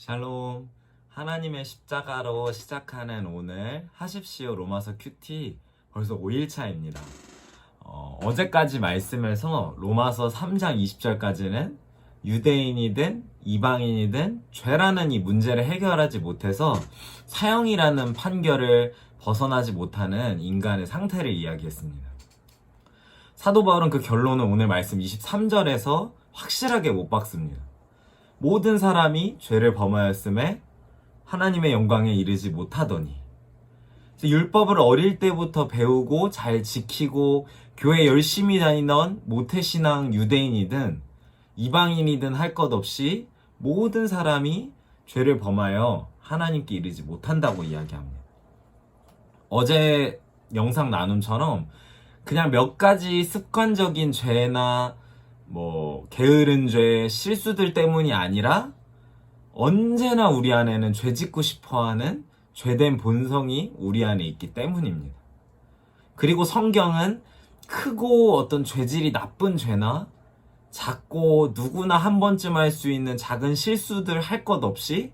샬롬. 하나님의 십자가로 시작하는 오늘 하십시오 로마서 큐티 벌써 5일차입니다. 어제까지 말씀에서 로마서 3장 20절까지는 유대인이든 이방인이든 죄라는 이 문제를 해결하지 못해서 사형이라는 판결을 벗어나지 못하는 인간의 상태를 이야기했습니다. 사도 바울은 그 결론을 오늘 말씀 23절에서 확실하게 못 박습니다. 모든 사람이 죄를 범하였음에 하나님의 영광에 이르지 못하더니. 율법을 어릴 때부터 배우고 잘 지키고 교회 열심히 다니던 모태신앙 유대인이든 이방인이든 할 것 없이 모든 사람이 죄를 범하여 하나님께 이르지 못한다고 이야기합니다. 어제 영상 나눔처럼 그냥 몇 가지 습관적인 죄나 게으른 죄, 실수들 때문이 아니라 언제나 우리 안에는 죄 짓고 싶어하는 죄된 본성이 우리 안에 있기 때문입니다. 그리고 성경은 크고 어떤 죄질이 나쁜 죄나 작고 누구나 한 번쯤 할 수 있는 작은 실수들 할 것 없이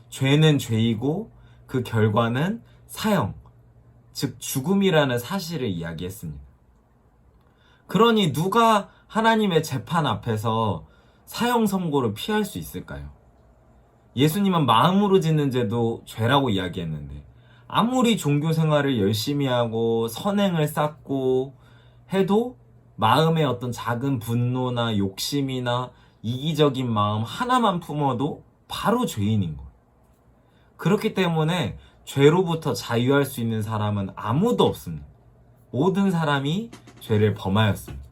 죄는 죄이고 그 결과는 사형, 즉 죽음이라는 사실을 이야기했습니다. 그러니 누가 하나님의 재판 앞에서 사형 선고를 피할 수 있을까요? 예수님은 마음으로 짓는 죄도 죄라고 이야기했는데 아무리 종교 생활을 열심히 하고 선행을 쌓고 해도 마음의 어떤 작은 분노나 욕심이나 이기적인 마음 하나만 품어도 바로 죄인인 거예요. 그렇기 때문에 죄로부터 자유할 수 있는 사람은 아무도 없습니다. 모든 사람이 죄를 범하였습니다.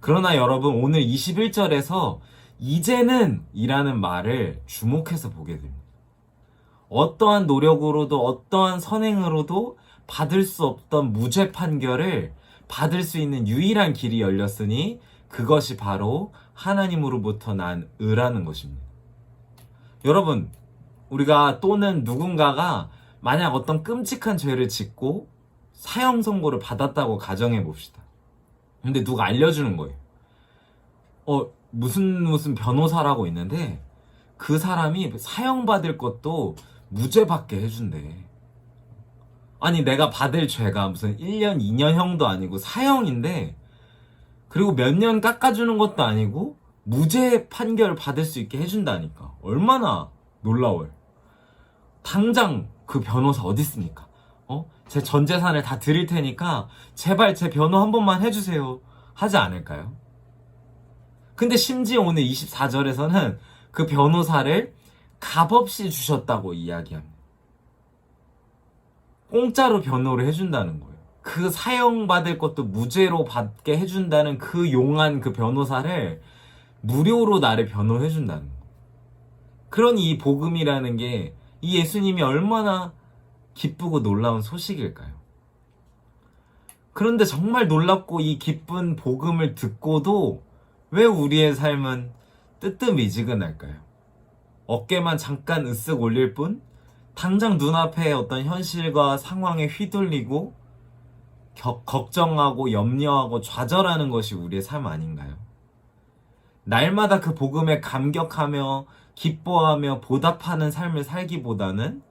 그러나 여러분, 오늘 21절에서 이제는 이라는 말을 주목해서 보게 됩니다. 어떠한 노력으로도 어떠한 선행으로도 받을 수 없던 무죄 판결을 받을 수 있는 유일한 길이 열렸으니 그것이 바로 하나님으로부터 난 의라는 것입니다. 여러분, 우리가 또는 누군가가 만약 어떤 끔찍한 죄를 짓고 사형 선고를 받았다고 가정해 봅시다. 근데 누가 알려주는 거예요. 무슨 변호사라고 있는데 그 사람이 사형받을 것도 무죄받게 해준대. 아니, 내가 받을 죄가 무슨 1년, 2년형도 아니고 사형인데, 그리고 몇 년 깎아주는 것도 아니고 무죄 판결 받을 수 있게 해준다니까. 얼마나 놀라워요. 당장 그 변호사 어디 있습니까? 제 전 재산을 다 드릴 테니까 제발 제 변호 한 번만 해주세요 하지 않을까요? 근데 심지어 오늘 24절에서는 그 변호사를 값없이 주셨다고 이야기합니다. 공짜로 변호를 해준다는 거예요. 그 사형받을 것도 무죄로 받게 해준다는 그 용한 그 변호사를 무료로 나를 변호해준다는 거예요. 그러니 이 복음이라는 게 이 예수님이 얼마나 기쁘고 놀라운 소식일까요? 그런데 정말 놀랍고 이 기쁜 복음을 듣고도 왜 우리의 삶은 뜨뜻미지근할까요? 어깨만 잠깐 으쓱 올릴 뿐 당장 눈앞에 어떤 현실과 상황에 휘둘리고 걱정하고 염려하고 좌절하는 것이 우리의 삶 아닌가요? 날마다 그 복음에 감격하며 기뻐하며 보답하는 삶을 살기보다는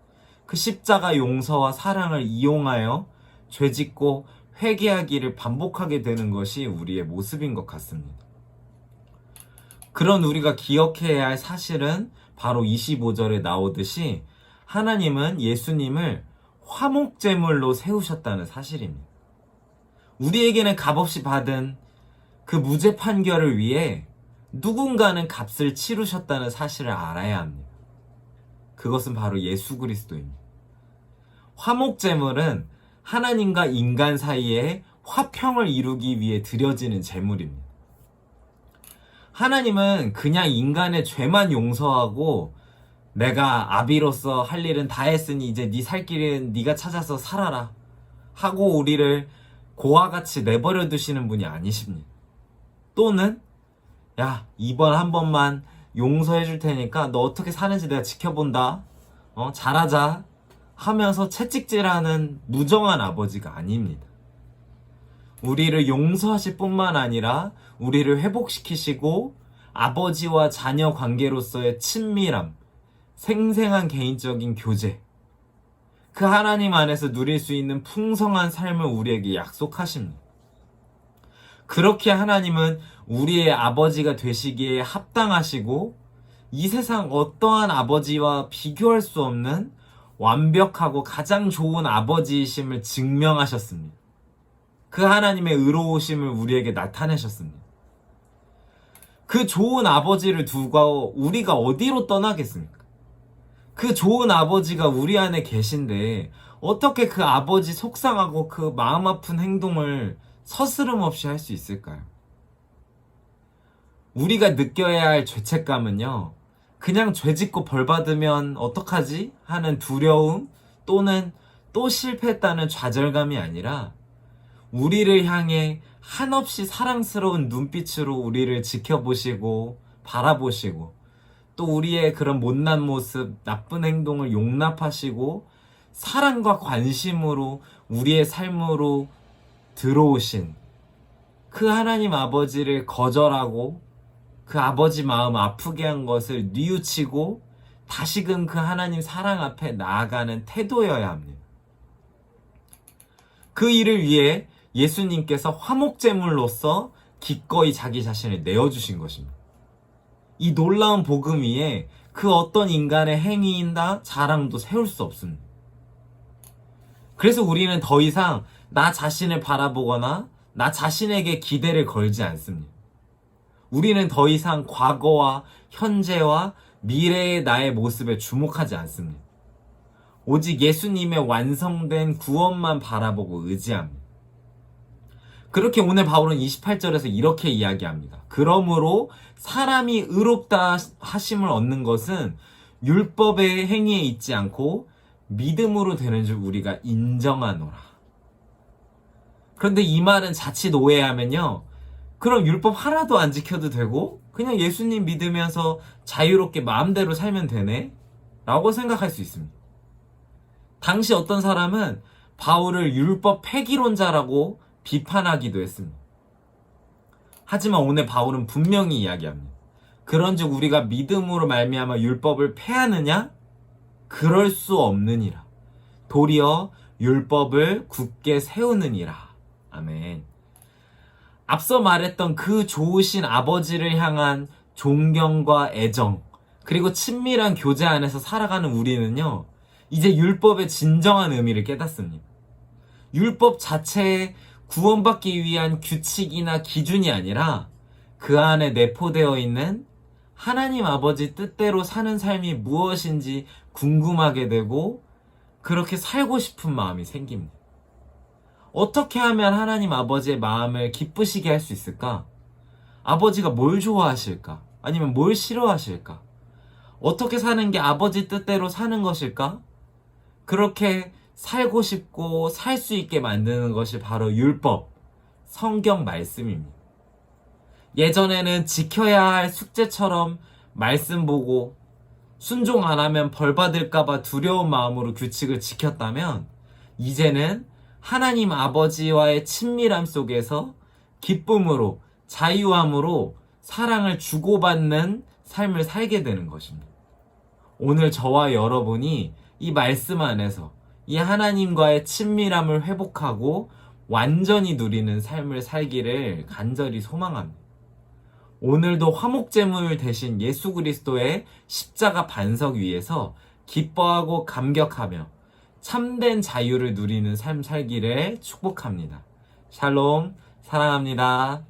그 십자가 용서와 사랑을 이용하여 죄짓고 회개하기를 반복하게 되는 것이 우리의 모습인 것 같습니다. 그런 우리가 기억해야 할 사실은 바로 25절에 나오듯이 하나님은 예수님을 화목제물로 세우셨다는 사실입니다. 우리에게는 값없이 받은 그 무죄 판결을 위해 누군가는 값을 치르셨다는 사실을 알아야 합니다. 그것은 바로 예수 그리스도입니다. 화목제물은 하나님과 인간 사이에 화평을 이루기 위해 드려지는 제물입니다. 하나님은 그냥 인간의 죄만 용서하고 내가 아비로서 할 일은 다 했으니 이제 네 살 길은 네가 찾아서 살아라 하고 우리를 고와 같이 내버려 두시는 분이 아니십니다. 또는 야, 이번 한 번만 용서해 줄 테니까 너 어떻게 사는지 내가 지켜본다. 잘하자 하면서 채찍질하는 무정한 아버지가 아닙니다. 우리를 용서하실 뿐만 아니라 우리를 회복시키시고 아버지와 자녀 관계로서의 친밀함, 생생한 개인적인 교제, 그 하나님 안에서 누릴 수 있는 풍성한 삶을 우리에게 약속하십니다. 그렇게 하나님은 우리의 아버지가 되시기에 합당하시고 이 세상 어떠한 아버지와 비교할 수 없는 완벽하고 가장 좋은 아버지이심을 증명하셨습니다. 그 하나님의 의로우심을 우리에게 나타내셨습니다. 그 좋은 아버지를 두고 우리가 어디로 떠나겠습니까? 그 좋은 아버지가 우리 안에 계신데 어떻게 그 아버지 속상하고 그 마음 아픈 행동을 서스름 없이 할 수 있을까요? 우리가 느껴야 할 죄책감은요, 그냥 죄 짓고 벌 받으면 어떡하지? 하는 두려움 또는 또 실패했다는 좌절감이 아니라 우리를 향해 한없이 사랑스러운 눈빛으로 우리를 지켜보시고 바라보시고 또 우리의 그런 못난 모습, 나쁜 행동을 용납하시고 사랑과 관심으로 우리의 삶으로 들어오신 그 하나님 아버지를 거절하고 그 아버지 마음 아프게 한 것을 뉘우치고 다시금 그 하나님 사랑 앞에 나아가는 태도여야 합니다. 그 일을 위해 예수님께서 화목제물로서 기꺼이 자기 자신을 내어주신 것입니다. 이 놀라운 복음 위에 그 어떤 인간의 행위나 자랑도 세울 수 없습니다. 그래서 우리는 더 이상 나 자신을 바라보거나 나 자신에게 기대를 걸지 않습니다. 우리는 더 이상 과거와 현재와 미래의 나의 모습에 주목하지 않습니다. 오직 예수님의 완성된 구원만 바라보고 의지합니다. 그렇게 오늘 바울은 28절에서 이렇게 이야기합니다. 그러므로 사람이 의롭다 하심을 얻는 것은 율법의 행위에 있지 않고 믿음으로 되는 줄 우리가 인정하노라. 그런데 이 말은 자칫 오해하면요, 그럼 율법 하나도 안 지켜도 되고 그냥 예수님 믿으면서 자유롭게 마음대로 살면 되네? 라고 생각할 수 있습니다. 당시 어떤 사람은 바울을 율법 폐기론자라고 비판하기도 했습니다. 하지만 오늘 바울은 분명히 이야기합니다. 그런즉 우리가 믿음으로 말미암아 율법을 폐하느냐? 그럴 수 없느니라. 도리어 율법을 굳게 세우느니라. 아멘. 앞서 말했던 그 좋으신 아버지를 향한 존경과 애정, 그리고 친밀한 교제 안에서 살아가는 우리는요, 이제 율법의 진정한 의미를 깨닫습니다. 율법 자체에 구원받기 위한 규칙이나 기준이 아니라 그 안에 내포되어 있는 하나님 아버지 뜻대로 사는 삶이 무엇인지 궁금하게 되고 그렇게 살고 싶은 마음이 생깁니다. 어떻게 하면 하나님 아버지의 마음을 기쁘시게 할 수 있을까? 아버지가 뭘 좋아하실까? 아니면 뭘 싫어하실까? 어떻게 사는 게 아버지 뜻대로 사는 것일까? 그렇게 살고 싶고 살 수 있게 만드는 것이 바로 율법, 성경 말씀입니다. 예전에는 지켜야 할 숙제처럼 말씀 보고 순종 안 하면 벌 받을까봐 두려운 마음으로 규칙을 지켰다면 이제는 하나님 아버지와의 친밀함 속에서 기쁨으로, 자유함으로 사랑을 주고받는 삶을 살게 되는 것입니다. 오늘 저와 여러분이 이 말씀 안에서 이 하나님과의 친밀함을 회복하고 완전히 누리는 삶을 살기를 간절히 소망합니다. 오늘도 화목제물 대신 예수 그리스도의 십자가 반석 위에서 기뻐하고 감격하며 참된 자유를 누리는 삶 살기를 축복합니다. 샬롬, 사랑합니다.